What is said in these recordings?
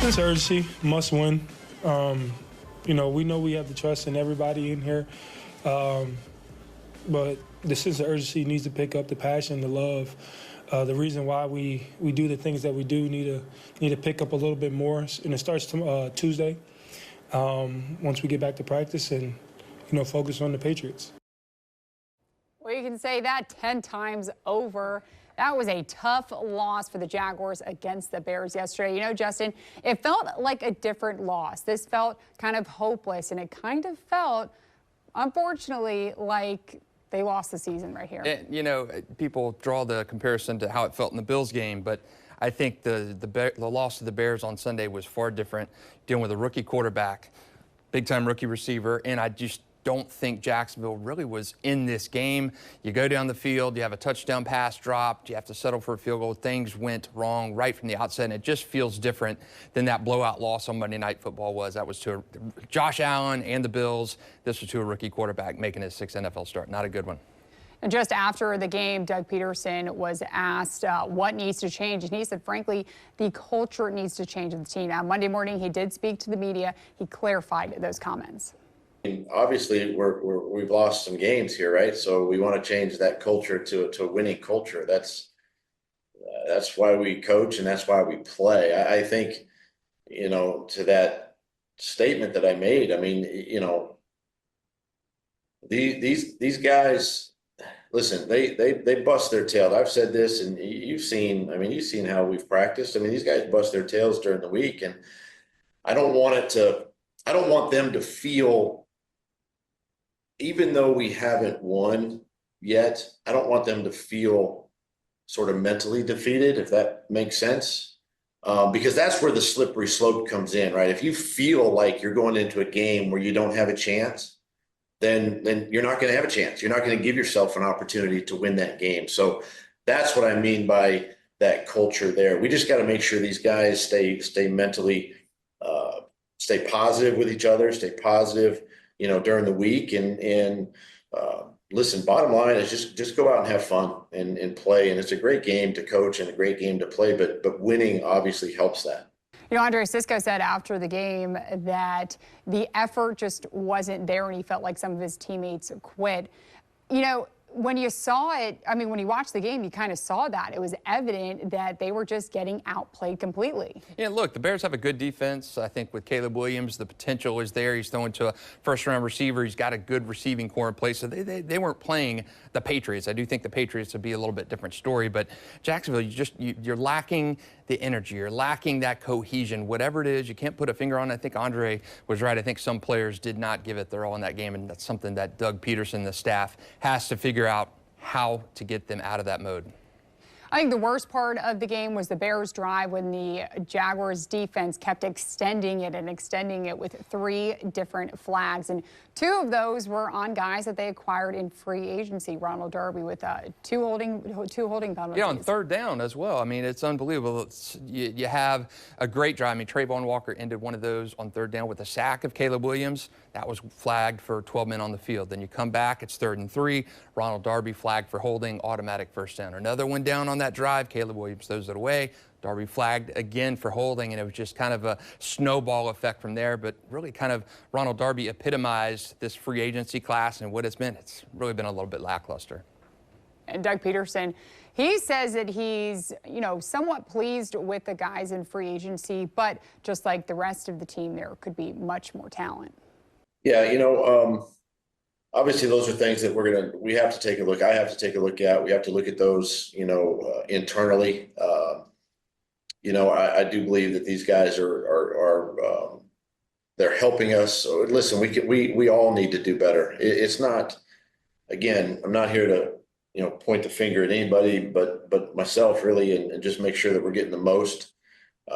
It's urgency, must win. We know we have the trust in everybody in here, but the sense of urgency needs to pick up the passion, the love. The reason why we do the things that we do need to pick up a little bit more, and it starts Tuesday once we get back to practice and focus on the Patriots. Well, you can say that 10 times over. That was a tough loss for the Jaguars against the Bears yesterday. Justin, it felt like a different loss. This felt kind of hopeless, and it kind of felt, unfortunately, like they lost the season right here. And, people draw the comparison to how it felt in the Bills game, but I think the loss to the Bears on Sunday was far different, dealing with a rookie quarterback, big-time rookie receiver, and I just don't think Jacksonville really was in this game. You go down the field, you have a touchdown pass dropped, you have to settle for a field goal. Things went wrong right from the outset, and it just feels different than that blowout loss on Monday Night Football was. That was to Josh Allen and the Bills. This was to a rookie quarterback making his 6th NFL start. Not a good one. And just after the game, Doug Peterson was asked what needs to change, and he said, frankly, the culture needs to change in the team. Now, Monday morning, he did speak to the media. He clarified those comments. Obviously, we've lost some games here, right? So we want to change that culture to a winning culture. That's why we coach and that's why we play. I think, to that statement that I made, I mean, these guys, listen, they bust their tail. I've said this, and you've seen how we've practiced. I mean, these guys bust their tails during the week, and I don't want them to feel, even though we haven't won yet, I don't want them to feel sort of mentally defeated, if that makes sense. Because that's where the slippery slope comes in, right? If you feel like you're going into a game where you don't have a chance, then you're not going to have a chance. You're not going to give yourself an opportunity to win that game. So that's what I mean by that culture there. We just got to make sure these guys stay mentally, stay positive with each other, stay positive, during the week, and listen, bottom line is just go out and have fun and play. And it's a great game to coach and a great game to play, but winning obviously helps that. Andre Cisco said after the game that the effort just wasn't there, and he felt like some of his teammates quit. When you saw it, when you watched the game, you kind of saw that. It was evident that they were just getting outplayed completely. Yeah, look, the Bears have a good defense. I think with Caleb Williams, the potential is there. He's throwing to a first-round receiver. He's got a good receiving core in place. So they weren't playing the Patriots. I do think the Patriots would be a little bit different story. But Jacksonville, you're lacking the energy. You're lacking that cohesion. Whatever it is, you can't put a finger on it. I think Andre was right. I think some players did not give it their all in that game, and that's something that Doug Peterson, the staff, has to figure out how to get them out of that mode. I think the worst part of the game was the Bears' drive when the Jaguars' defense kept extending it with 3 different flags. And 2 of those were on guys that they acquired in free agency. Ronald Darby with two holding penalties. Yeah, on 3rd down as well. I mean, it's unbelievable. You have a great drive. I mean, Trayvon Walker ended one of those on 3rd down with a sack of Caleb Williams. That was flagged for 12 men on the field. Then you come back, it's 3rd and 3. Ronald Darby flagged for holding, automatic first down. Another one down on that drive. Caleb Williams throws it away. Darby flagged again for holding, and it was just kind of a snowball effect from there. But really kind of Ronald Darby epitomized this free agency class and what it's been. It's really been a little bit lackluster. And Doug Peterson, he says that he's, somewhat pleased with the guys in free agency, but just like the rest of the team, there could be much more talent. Yeah, obviously those are things that we have to take a look. I have to take a look at. We have to look at those, internally. I do believe that these guys are they're helping us. So listen, we all need to do better. It's not, again, I'm not here to, point the finger at anybody, but myself really, and just make sure that we're getting the most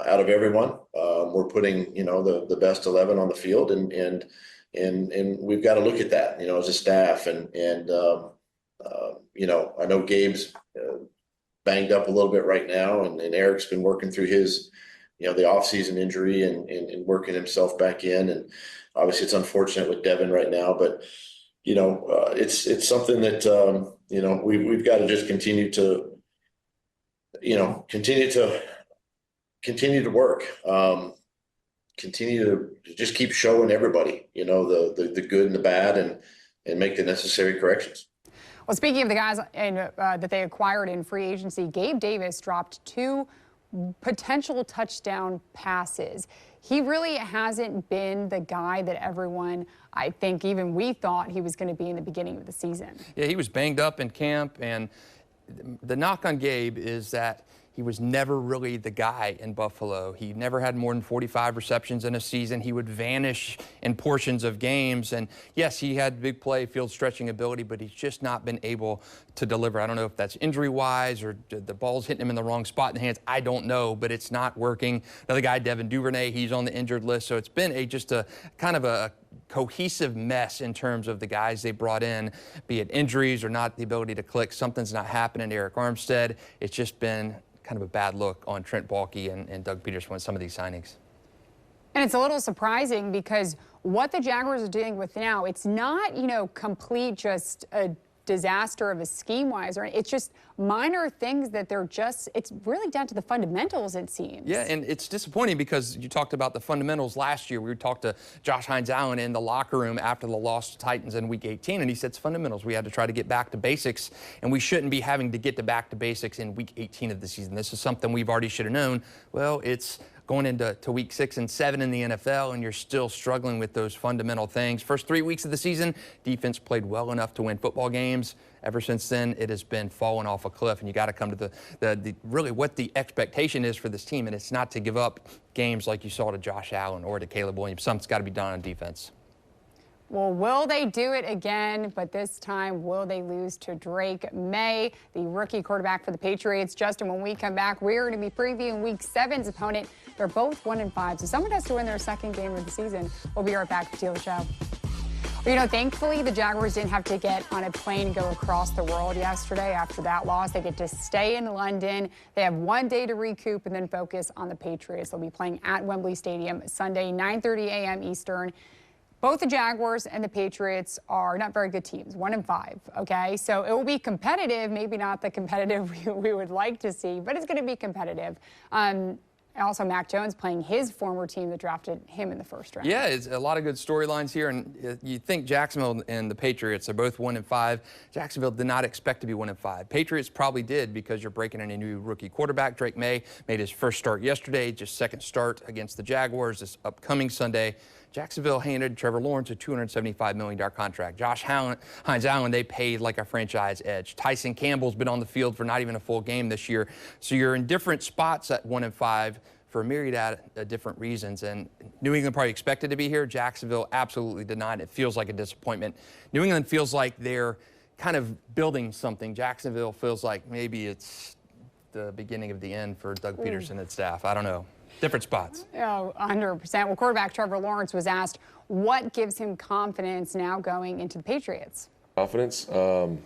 out of everyone. We're putting, the best 11 on the field, and we've got to look at that, as a staff, and I know Gabe's banged up a little bit right now, and Eric's been working through his, the off-season injury and working himself back in, and obviously it's unfortunate with Devin right now, but it's something that we've got to just continue to work. continue to just keep showing everybody, you know, the good and the bad, and make the necessary corrections. Well, speaking of the guys that they acquired in free agency, Gabe Davis dropped 2 potential touchdown passes. He really hasn't been the guy that everyone, I think even we thought he was going to be in the beginning of the season. Yeah, he was banged up in camp, and the knock on Gabe is that he was never really the guy in Buffalo. He never had more than 45 receptions in a season. He would vanish in portions of games. And yes, he had big play, field stretching ability, but he's just not been able to deliver. I don't know if that's injury-wise or the ball's hitting him in the wrong spot in the hands. I don't know, but it's not working. Another guy, Devin Duvernay, he's on the injured list. So it's been just a kind of a cohesive mess in terms of the guys they brought in, be it injuries or not the ability to click. Something's not happening to Eric Armstead. It's just been kind of a bad look on Trent Baalke and Doug Peterson with some of these signings. And it's a little surprising because what the Jaguars are dealing with now, it's not, you know, complete just a disaster of a scheme-wise, or it's just minor things that they're just, it's really down to the fundamentals, it seems. Yeah, and it's disappointing because you talked about the fundamentals last year. We talked to Josh Hines-Allen in the locker room after the loss to Titans in Week 18, and he said it's fundamentals. We had to try to get back to basics, and we shouldn't be having to get back to basics in Week 18 of the season. This is something we've already should have known. Well, it's going into Week 6 and 7 in the NFL, and you're still struggling with those fundamental things. First 3 weeks of the season, defense played well enough to win football games. Ever since then, it has been falling off a cliff, and you got to come to the really what the expectation is for this team, and it's not to give up games like you saw to Josh Allen or to Caleb Williams. Something's got to be done on defense. Well, will they do it again? But this time, will they lose to Drake May, the rookie quarterback for the Patriots? Justin, when we come back, we're going to be previewing Week 7's opponent. They're both 1-5, so someone has to win their second game of the season. We'll be right back with Teal the Show. Well, you know, thankfully, the Jaguars didn't have to get on a plane and go across the world yesterday after that loss. They get to stay in London. They have 1 day to recoup and then focus on the Patriots. They'll be playing at Wembley Stadium Sunday, 9:30 a.m. Eastern. Both the Jaguars and the Patriots are not very good teams, 1-5, okay? So it will be competitive, maybe not the competitive we would like to see, but it's going to be competitive. Also, Mac Jones playing his former team that drafted him in the first round. Yeah, it's a lot of good storylines here, and you think Jacksonville and the Patriots are both 1-5. Jacksonville did not expect to be 1-5. Patriots probably did because you're breaking in a new rookie quarterback. Drake May made his first start yesterday, just second start against the Jaguars this upcoming Sunday. Jacksonville handed Trevor Lawrence a $275 million contract. Josh Hines-Allen, they paid like a franchise edge. Tyson Campbell's been on the field for not even a full game this year. So you're in different spots at 1-5 for a myriad of different reasons. And New England probably expected to be here. Jacksonville absolutely did not. It feels like a disappointment. New England feels like they're kind of building something. Jacksonville feels like maybe it's the beginning of the end for Doug Peterson and staff. I don't know. Different spots. Oh, 100%. Well, quarterback Trevor Lawrence was asked what gives him confidence now going into the Patriots. Confidence. I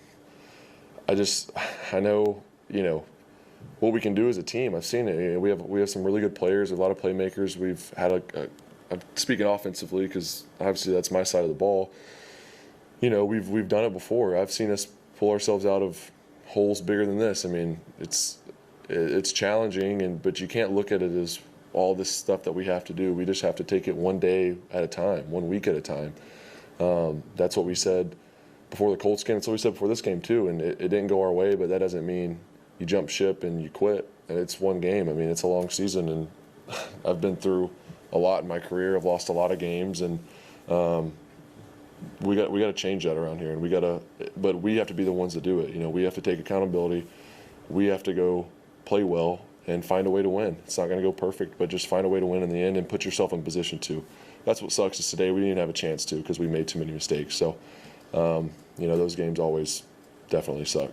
know, you know, what we can do as a team. I've seen it. We have some really good players, a lot of playmakers. We've had I'm speaking offensively because obviously that's my side of the ball. You know, we've done it before. I've seen us pull ourselves out of holes bigger than this. I mean, it's challenging, but you can't look at it as all this stuff that we have to do. We just have to take it 1 day at a time, 1 week at a time. That's what we said before the Colts game. That's what we said before this game too. And it didn't go our way, but that doesn't mean you jump ship and you quit. And it's one game. I mean, it's a long season, and I've been through a lot in my career. I've lost a lot of games, and we got to change that around here. And but we have to be the ones that do it. You know, we have to take accountability. We have to go play well and find a way to win. It's not going to go perfect, but just find a way to win in the end and put yourself in position to. That's what sucks is today we didn't have a chance to because we made too many mistakes. So, you know, those games always definitely suck.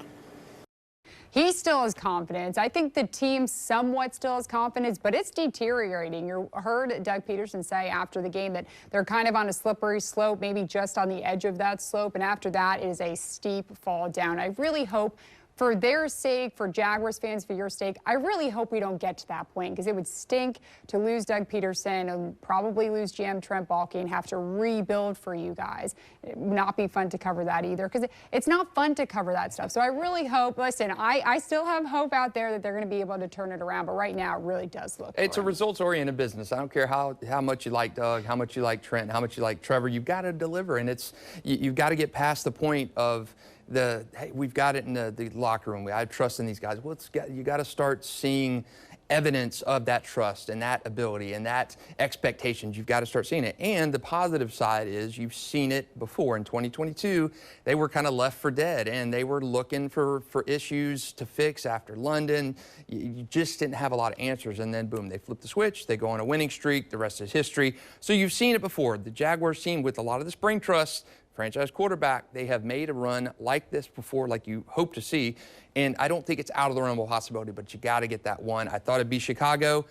He still has confidence. I think the team somewhat still has confidence, but it's deteriorating. You heard Doug Peterson say after the game that they're kind of on a slippery slope, maybe just on the edge of that slope, and after that it is a steep fall down. I really hope for their sake, for Jaguars fans, for your sake, I really hope we don't get to that point, because it would stink to lose Doug Peterson and probably lose GM Trent Baalke and have to rebuild for you guys. It would not be fun to cover that either, because it's not fun to cover that stuff. So I really hope, listen, I still have hope out there that they're going to be able to turn it around, but right now it really does look It's a grim. results-oriented business. I don't care how much you like Doug, how much you like Trent, how much you like Trevor. You've got to deliver, and you've got to get past the point of hey, we've got it in the locker room. I have trust in these guys. Well, you got to start seeing evidence of that trust and that ability and that expectations. You've got to start seeing it. And the positive side is you've seen it before. In 2022, they were kind of left for dead, and they were looking for issues to fix after London. You just didn't have a lot of answers, and then boom, they flip the switch. They go on a winning streak. The rest is history. So you've seen it before. The Jaguars team, with a lot of the spring trust, franchise quarterback, they have made a run like this before, like you hope to see. And I don't think it's out of the realm of possibility, but you got to get that one. I thought it'd be Chicago,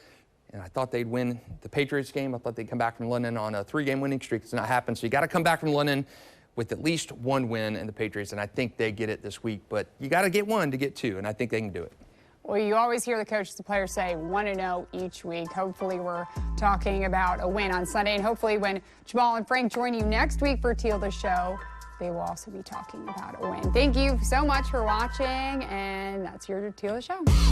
and I thought they'd win the Patriots game. I thought they'd come back from London on a 3-game winning streak. It's not happened. So you got to come back from London with at least one win in the Patriots, and I think they get it this week. But you got to get one to get two, and I think they can do it. Well, you always hear the coaches, the players say 1-0 each week. Hopefully we're talking about a win on Sunday, and hopefully when Jamal and Frank join you next week for Teal the Show, they will also be talking about a win. Thank you so much for watching, and that's your Teal the Show.